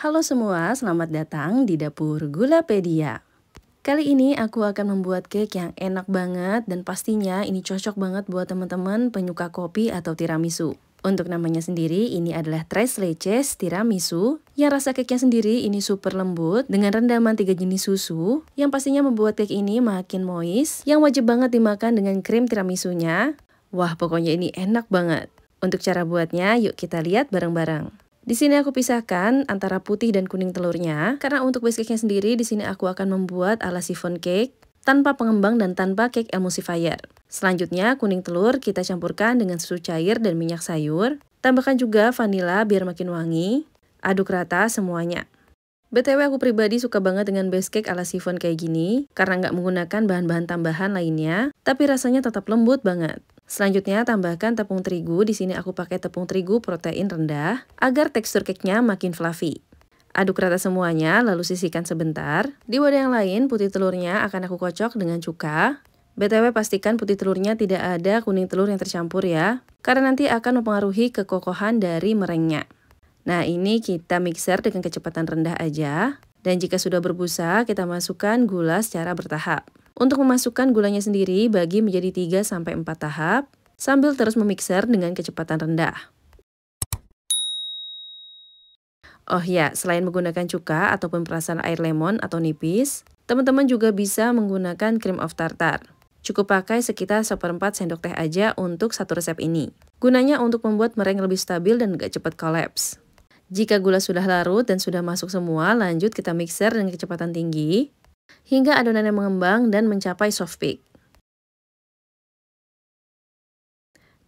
Halo semua, selamat datang di Dapur Gulapedia. Kali ini aku akan membuat cake yang enak banget dan pastinya ini cocok banget buat teman-teman penyuka kopi atau tiramisu. Untuk namanya sendiri, ini adalah Tres Leches Tiramisu, yang rasa cake-nya sendiri ini super lembut dengan rendaman 3 jenis susu, yang pastinya membuat cake ini makin moist, yang wajib banget dimakan dengan krim tiramisunya. Wah, pokoknya ini enak banget. Untuk cara buatnya, yuk kita lihat bareng-bareng. Di sini aku pisahkan antara putih dan kuning telurnya, karena untuk base cake-nya sendiri di sini aku akan membuat ala chiffon cake tanpa pengembang dan tanpa cake emulsifier. Selanjutnya kuning telur kita campurkan dengan susu cair dan minyak sayur. Tambahkan juga vanila biar makin wangi. Aduk rata semuanya. BTW aku pribadi suka banget dengan base cake ala chiffon kayak gini, karena nggak menggunakan bahan-bahan tambahan lainnya, tapi rasanya tetap lembut banget. Selanjutnya tambahkan tepung terigu, di sini aku pakai tepung terigu protein rendah, agar tekstur cake-nya makin fluffy. Aduk rata semuanya, lalu sisihkan sebentar. Di wadah yang lain, putih telurnya akan aku kocok dengan cuka. BTW pastikan putih telurnya tidak ada kuning telur yang tercampur ya, karena nanti akan mempengaruhi kekokohan dari merengnya. Nah, ini kita mixer dengan kecepatan rendah aja. Dan jika sudah berbusa, kita masukkan gula secara bertahap. Untuk memasukkan gulanya sendiri, bagi menjadi 3-4 tahap, sambil terus memixer dengan kecepatan rendah. Oh ya, selain menggunakan cuka ataupun perasan air lemon atau nipis, teman-teman juga bisa menggunakan cream of tartar. Cukup pakai sekitar 1/4 sendok teh aja untuk satu resep ini. Gunanya untuk membuat meringue lebih stabil dan gak cepat kolaps. Jika gula sudah larut dan sudah masuk semua, lanjut kita mixer dengan kecepatan tinggi, hingga adonannya mengembang dan mencapai soft peak.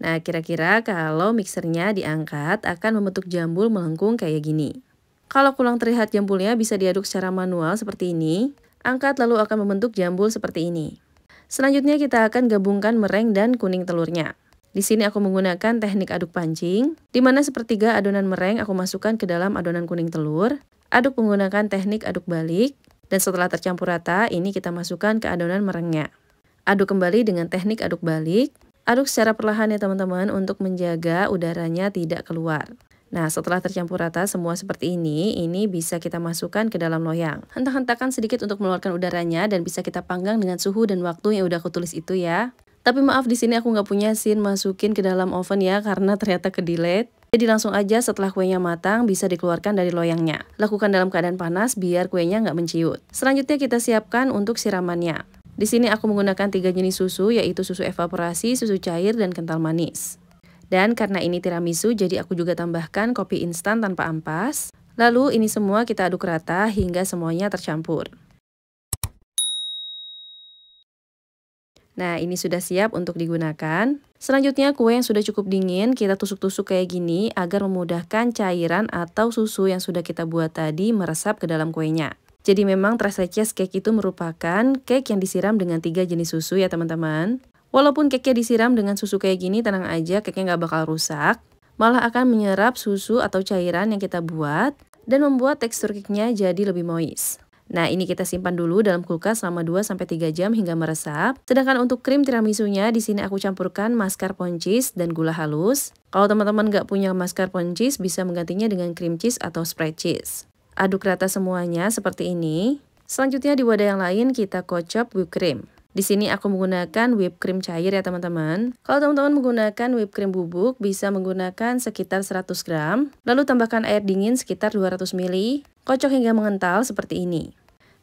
Nah, kira-kira kalau mixernya diangkat akan membentuk jambul melengkung kayak gini. Kalau kurang terlihat jambulnya bisa diaduk secara manual seperti ini. Angkat lalu akan membentuk jambul seperti ini. Selanjutnya kita akan gabungkan meringue dan kuning telurnya. Di sini aku menggunakan teknik aduk pancing, di mana sepertiga adonan meringue aku masukkan ke dalam adonan kuning telur. Aduk menggunakan teknik aduk balik, dan setelah tercampur rata, ini kita masukkan ke adonan meringue-nya. Aduk kembali dengan teknik aduk balik. Aduk secara perlahan ya teman-teman untuk menjaga udaranya tidak keluar. Nah, setelah tercampur rata semua seperti ini bisa kita masukkan ke dalam loyang. Hentak-hentakan sedikit untuk mengeluarkan udaranya dan bisa kita panggang dengan suhu dan waktu yang udah aku tulis itu ya. Tapi maaf di sini aku nggak punya scene masukin ke dalam oven ya karena ternyata ke-delete. Jadi langsung aja setelah kuenya matang bisa dikeluarkan dari loyangnya. Lakukan dalam keadaan panas biar kuenya nggak menciut. Selanjutnya kita siapkan untuk siramannya. Di sini aku menggunakan 3 jenis susu yaitu susu evaporasi, susu cair, dan kental manis. Dan karena ini tiramisu jadi aku juga tambahkan kopi instan tanpa ampas. Lalu ini semua kita aduk rata hingga semuanya tercampur. Nah, ini sudah siap untuk digunakan. Selanjutnya kue yang sudah cukup dingin kita tusuk-tusuk kayak gini agar memudahkan cairan atau susu yang sudah kita buat tadi meresap ke dalam kuenya. Jadi memang Tres Leches cake itu merupakan cake yang disiram dengan 3 jenis susu ya teman-teman. Walaupun cake-nya disiram dengan susu kayak gini, tenang aja cake-nya nggak bakal rusak. Malah akan menyerap susu atau cairan yang kita buat dan membuat tekstur cake-nya jadi lebih moist. Nah, ini kita simpan dulu dalam kulkas selama 2-3 jam hingga meresap. Sedangkan untuk krim tiramisunya, di sini aku campurkan mascarpone cheese dan gula halus. Kalau teman-teman nggak punya mascarpone cheese, bisa menggantinya dengan cream cheese atau spread cheese. Aduk rata semuanya seperti ini. Selanjutnya di wadah yang lain kita kocok whipped cream. Di sini aku menggunakan whipped cream cair ya teman-teman. Kalau teman-teman menggunakan whipped cream bubuk, bisa menggunakan sekitar 100 gram. Lalu tambahkan air dingin sekitar 200 ml. Kocok hingga mengental seperti ini.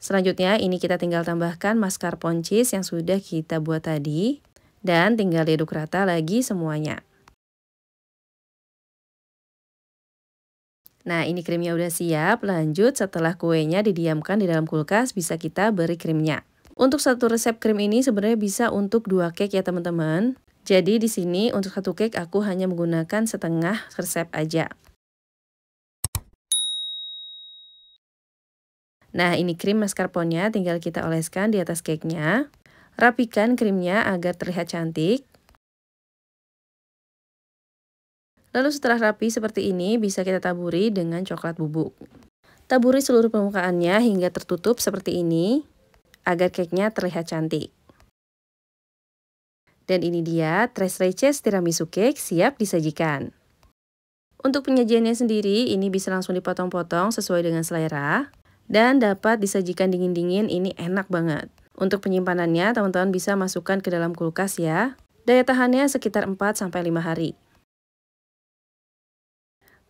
Selanjutnya ini kita tinggal tambahkan mascarpone cheese yang sudah kita buat tadi. Dan tinggal diaduk rata lagi semuanya. Nah, ini krimnya udah siap. Lanjut setelah kuenya didiamkan di dalam kulkas, bisa kita beri krimnya. Untuk satu resep krim ini sebenarnya bisa untuk 2 cake ya teman-teman. Jadi di sini untuk satu cake aku hanya menggunakan setengah resep aja. Nah, ini krim mascarpone-nya tinggal kita oleskan di atas cake-nya. Rapikan krimnya agar terlihat cantik. Lalu setelah rapi seperti ini, bisa kita taburi dengan coklat bubuk. Taburi seluruh permukaannya hingga tertutup seperti ini, agar cake-nya terlihat cantik. Dan ini dia Tres Leches Tiramisu Cake siap disajikan. Untuk penyajiannya sendiri, ini bisa langsung dipotong-potong sesuai dengan selera. Dan dapat disajikan dingin-dingin, ini enak banget. Untuk penyimpanannya, teman-teman bisa masukkan ke dalam kulkas ya. Daya tahannya sekitar 4-5 hari.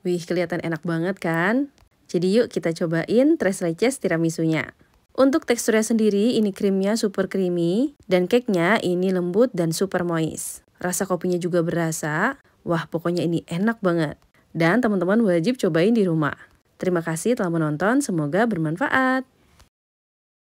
Wih, kelihatan enak banget kan? Jadi yuk kita cobain tres leches tiramisunya. Untuk teksturnya sendiri, ini krimnya super creamy, dan cake-nya ini lembut dan super moist. Rasa kopinya juga berasa, wah pokoknya ini enak banget. Dan teman-teman wajib cobain di rumah. Terima kasih telah menonton, semoga bermanfaat.